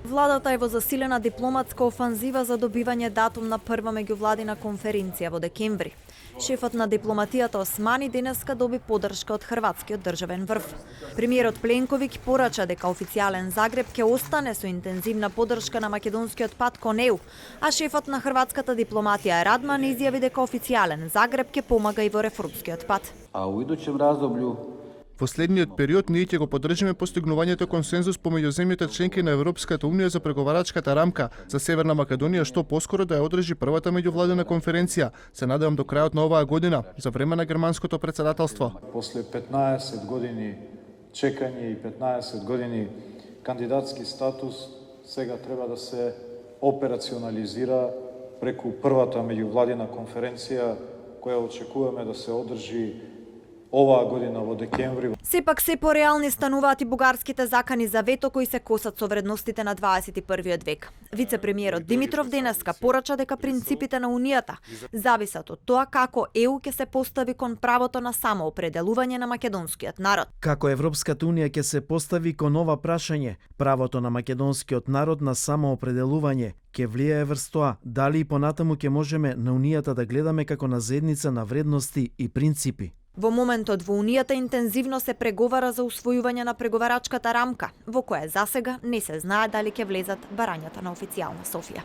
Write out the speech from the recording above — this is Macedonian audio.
Владата е во засилена дипломатска офанзива за добивање датум на прва меѓувладина конференција во декември. Шефот на дипломатијата Османи денеска доби поддршка од хрватскиот државен врв. Премиерот Пленковиќ порача дека официјален Загреб ќе остане со интензивна поддршка на македонскиот пат кон ЕУ, а шефот на хрватската дипломатија Радман изјави дека официјален Загреб ќе помага и во реформскиот пат. А у идучем раздоблju Во следниот период ние ќе го поддржиме постигнувањето консензус помеѓу земјите членки на Европската унија за преговарачката рамка за Северна Македонија што поскоро да ја одржи првата меѓувладина конференција. Се надевам до крајот на оваа година за време на германското претседателство. После 15 години чекање и 15 години кандидатски статус сега треба да се операционализира преку првата меѓувладина конференција која очекуваме да се одржи оваа година во декември. Сепак се пореални стануваат и бугарските закани за вето кои се косат со вредностите на 21 век. Вице-премиерот Димитров денеска порача дека принципите на Унијата зависат од тоа како ЕУ ќе се постави кон правото на самоопределување на македонскиот народ. Како Европската унија ќе се постави кон ова прашање, правото на македонскиот народ на самоопределување ќе влијае врз тоа дали и понатаму ќе можеме на Унијата да гледаме како на заедница на вредности и принципи. Во моментот во Унијата интензивно се преговара за усвојување на преговарачката рамка, во која засега не се знае дали ќе влезат барањата на официјална Софија.